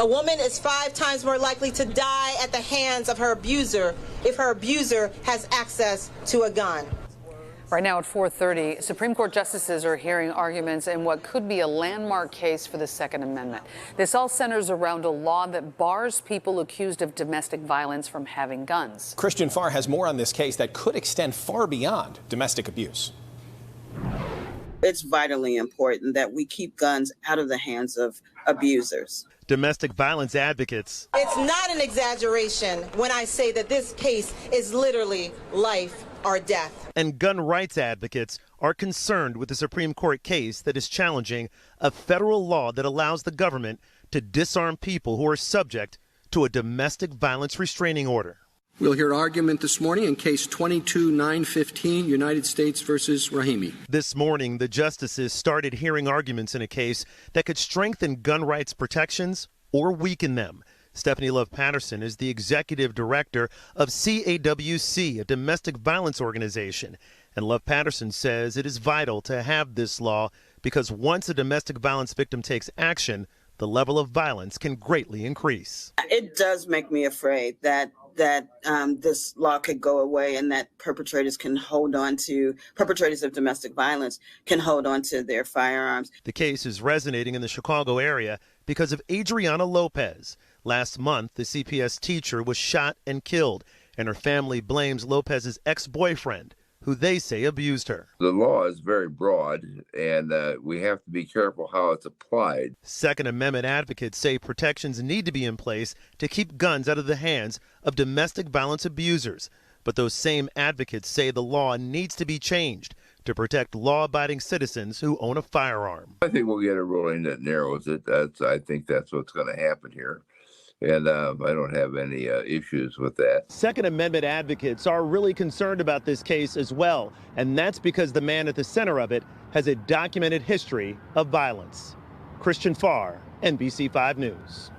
A woman is 5 times more likely to die at the hands of her abuser if her abuser has access to a gun. Right now at 4:30, Supreme Court justices are hearing arguments in what could be a landmark case for the Second Amendment. This all centers around a law that bars people accused of domestic violence from having guns. Christian Farr has more on this case that could extend far beyond domestic abuse. It's vitally important that we keep guns out of the hands of abusers. Domestic violence advocates. It's not an exaggeration when I say that this case is literally life or death. And gun rights advocates are concerned with the Supreme Court case that is challenging a federal law that allows the government to disarm people who are subject to a domestic violence restraining order. We'll hear argument this morning in case 22-915, United States versus Rahimi. This morning, the justices started hearing arguments in a case that could strengthen gun rights protections or weaken them. Stephanie Love Patterson is the executive director of CAWC, a domestic violence organization. And Love Patterson says it is vital to have this law because once a domestic violence victim takes action, the level of violence can greatly increase. It does make me afraid that this law could go away and that perpetrators of domestic violence can hold on to their firearms. The case is resonating in the Chicago area because of Adriana Lopez. Last month, the CPS teacher was shot and killed, and her family blames Lopez's ex-boyfriend, who they say abused her. The law is very broad, and we have to be careful how it's applied. Second Amendment advocates say protections need to be in place to keep guns out of the hands of domestic violence abusers. But those same advocates say the law needs to be changed to protect law-abiding citizens who own a firearm. I think we'll get a ruling that narrows it. I think that's what's going to happen here. And I don't have any issues with that. Second Amendment advocates are really concerned about this case as well, and that's because the man at the center of it has a documented history of violence. Christian Farr, NBC5 News.